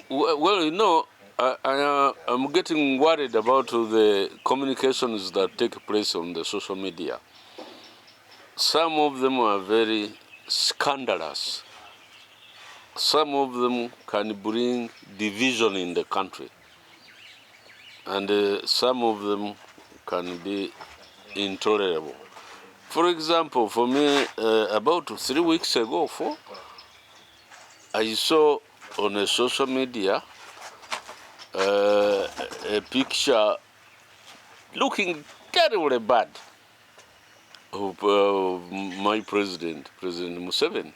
Well, I'm getting worried about the communications that take place on the social media. Some of them are very scandalous. Some of them can bring division in the country. And some of them can be intolerable. For example, for me, about 3 weeks ago, I saw on a social media a picture looking terribly bad of my president, President Museveni.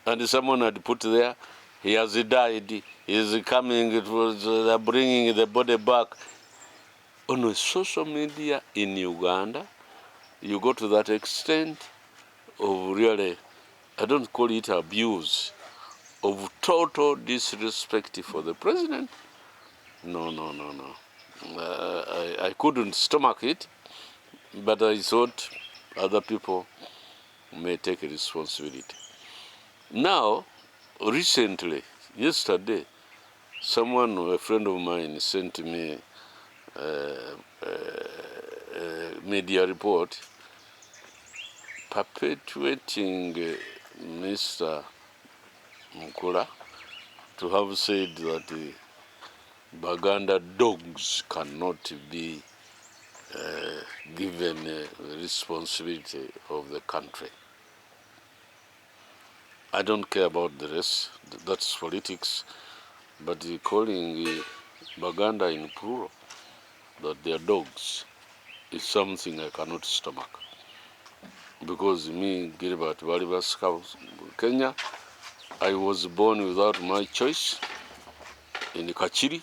And someone had put there, he has died, he is coming, it was bringing the body back. On a social media in Uganda, you go to that extent of really, I don't call it abuse, of total disrespect for the president. No. I couldn't stomach it, but I thought other people may take responsibility. Now, recently, yesterday, a friend of mine, sent me a media report perpetuating Mr. Mukula to have said that the Baganda dogs cannot be given responsibility of the country. I don't care about the rest, that's politics, but calling Baganda in plural, that they are dogs, is something I cannot stomach. Because me, Gilbert Bukenya, I was born without my choice in Kachiri,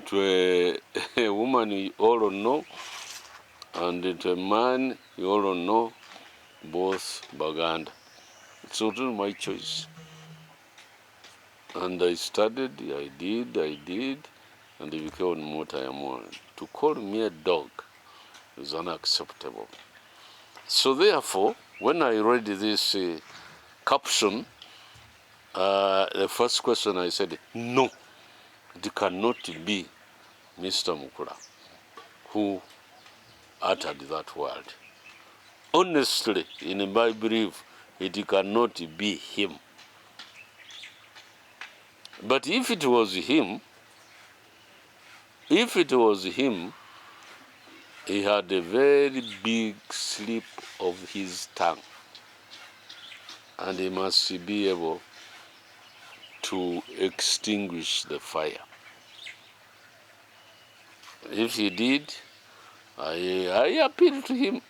to a woman you all know, and to a man you all know, both Baganda. It's not my choice. And I studied, I did, and I became what I am. To call me a dog is unacceptable. So therefore, when I read this caption, the first question I said, no, it cannot be Mr. Mukula who uttered that word. Honestly, in my belief, it cannot be him. But if it was him, he had a very big slip of his tongue, and he must be able to extinguish the fire. If he did, I appeal to him,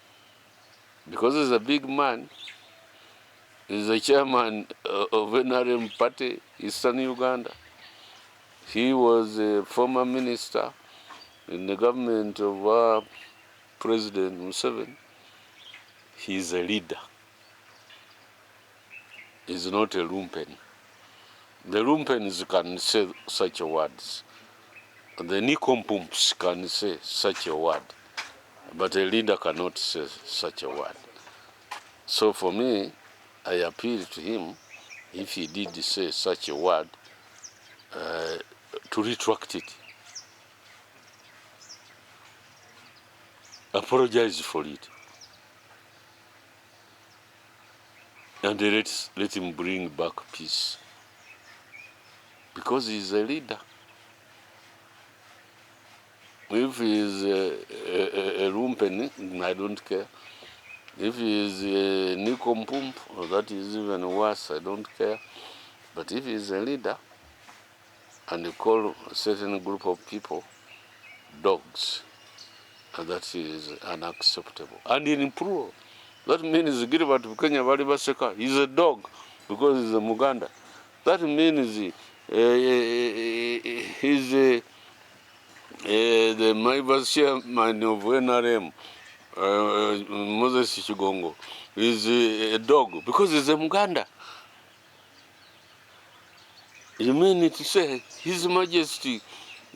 because he's a big man. He's the chairman of NRM party, Eastern Uganda. He was a former minister in the government of President Museveni. He's a leader. He's not a lumpen. The lumpens can say such words. The nicompumps can say such a word. But a leader cannot say such a word. So for me, I appeal to him, if he did say such a word, to retract it. Apologize for it. And let him bring back peace. Because he's a leader. If he is a lumpen, I don't care. If he is a nicompump, that is even worse, I don't care. But if he is a leader, and you call a certain group of people dogs, and that is unacceptable. And in plural, that means Gilbert Bukenya bali baseka, he's a dog because he's a Muganda. That means he's the my vice chairman of NRM, Moses Chigongo, is a dog because he's a Muganda. You mean to say His Majesty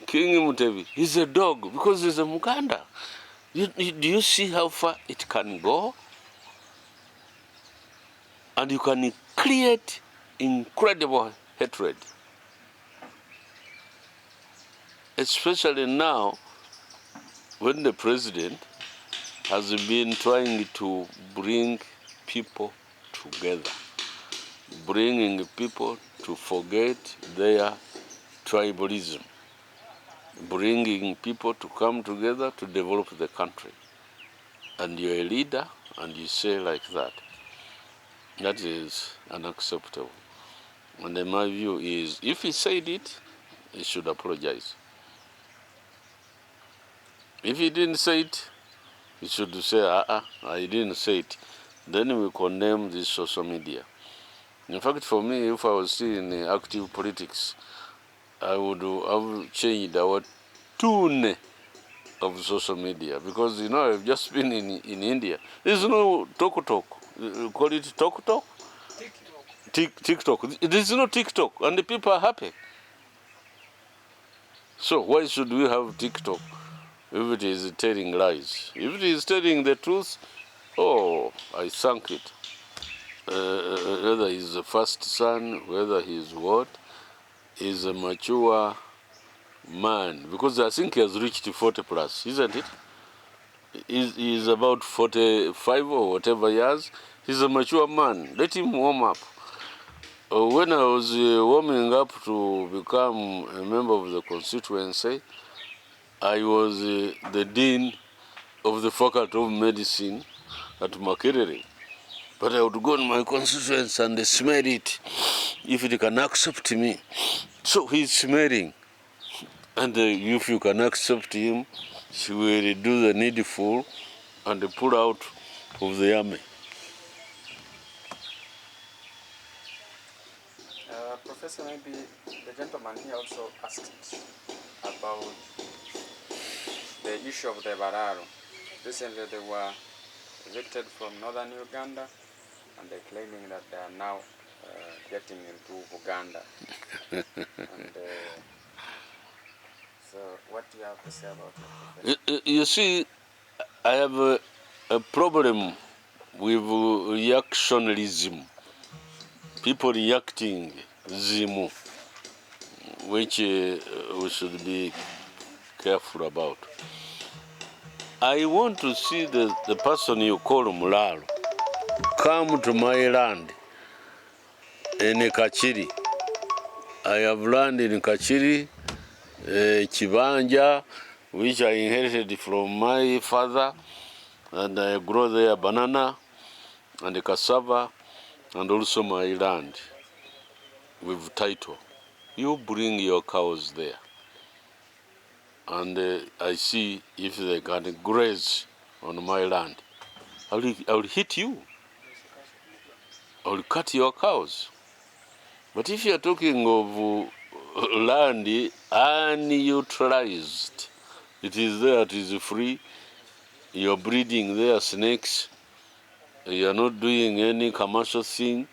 King Mutebi is a dog because he's a Muganda? Do you see how far it can go? And you can create incredible hatred. especially now when the president has been trying to bring people together, bringing people to forget their tribalism, bringing people to come together to develop the country. And you're a leader and you say like that. That is unacceptable. And then my view is, if he said it, he should apologize. If he didn't say it, he should say, I didn't say it. Then we condemn this social media. In fact, for me, if I was still in active politics, I would change our tune of social media, because I've just been in India. There's no talk. Call it talk. TikTok. There's no TikTok, and the people are happy. So why should we have TikTok if it is telling lies? If it is telling the truth, I thank it. Whether he's the first son, whether he's what, is a mature man, because I think he has reached 40 plus, isn't it? He's about 45 or whatever years. He's a mature man. Let him warm up. When I was warming up to become a member of the constituency, I was the dean of the Faculty of Medicine at Makerere. But I would go in my constituency and smell it, if it can accept me. So he's smelling. And if you can accept him, he will do the needful and pull out of the army. Professor, maybe the gentleman here also asked about the issue of the Bararo. Recently they were evicted from northern Uganda, and they're claiming that they are now getting into Uganda. And so what do you have to say about it? You see, I have a problem with reactionism. People reacting, zimu, which we should be careful about. I want to see the person you call Mulalo come to my land in Kachiri. I have land in Kachiri, Chibanja, which I inherited from my father, and I grow there banana and cassava, and also my land with title. You bring your cows there, and I see if they can graze on my land. I will hit you. I will cut your cows. But if you are talking of land unutilized, it is there, it is free. You are breeding there snakes. You are not doing any commercial thing,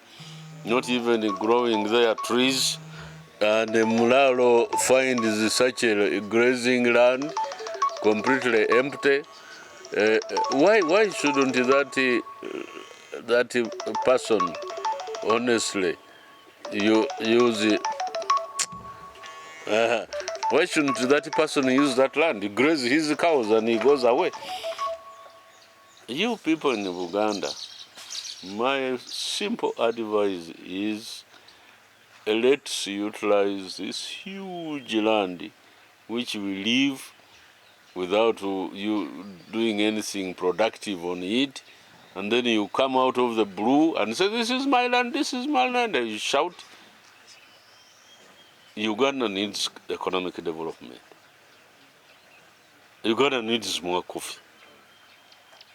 not even growing there trees. And Mulalo finds such a grazing land completely empty. Why shouldn't that person honestly you use it? Why shouldn't that person use that land? He grazes his cows and he goes away. You people in Uganda, my simple advice is, let's utilize this huge land which we live without you doing anything productive on it, and then you come out of the blue and say, this is my land, and you shout. Uganda needs economic development. Uganda needs more coffee.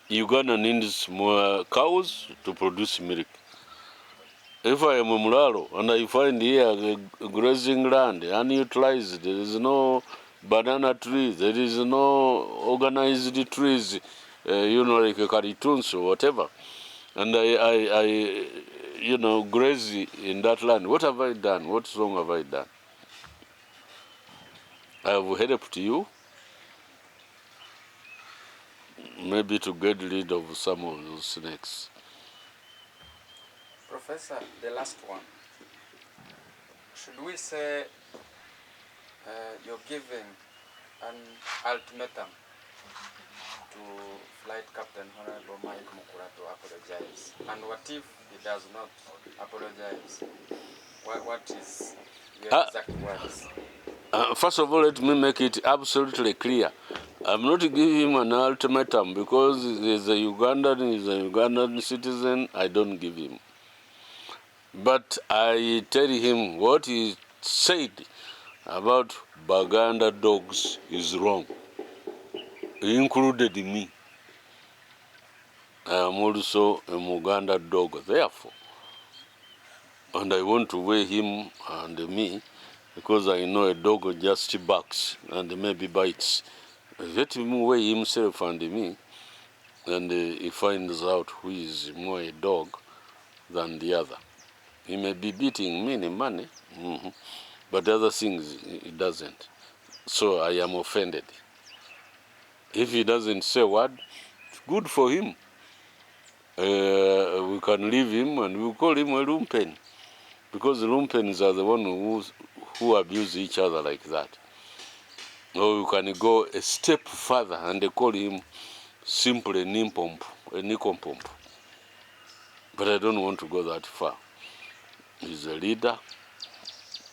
Uganda needs more cows to produce milk. If I am a Mularo and I find here a grazing land unutilized, there is no banana trees, there is no organized trees, like a caritoons or whatever, and I graze in that land, what have I done? What wrong have I done? I have helped you, maybe to get rid of some of those snakes. Professor, the last one. Should we say you're giving an ultimatum to Flight Captain Honorable Mike Mukula to apologize? And what if he does not apologize? What is your exact words? First of all, let me make it absolutely clear. I'm not giving him an ultimatum because he's a Ugandan citizen. I don't give him. But I tell him what he said about Baganda dogs is wrong. He included me. I am also a Muganda dog, therefore. And I want to weigh him and me because I know a dog just barks and maybe bites. Let him weigh himself and me, and he finds out who is more a dog than the other. He may be beating me in money, but other things he doesn't. So I am offended. If he doesn't say a word, it's good for him. We can leave him and we call him a lumpen, because the lumpens are the ones who abuse each other like that. Or you can go a step further and they call him simply a nicompomp. But I don't want to go that far. He's a leader.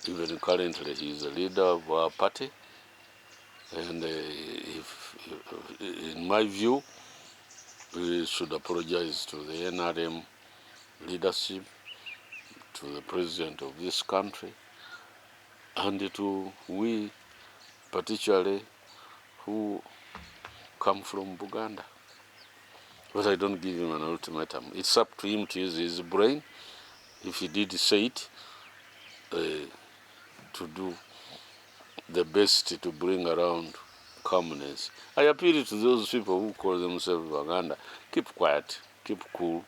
Even currently, he's a leader of our party. And in my view, we should apologize to the NRM leadership, to the president of this country, and to we, particularly, who come from Baganda. But I don't give him an ultimatum. It's up to him to use his brain, if he did say it, to do the best to bring around calmness. I appeal to those people who call themselves Baganda, keep quiet, keep cool,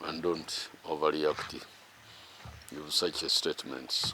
and don't overreact with such statements.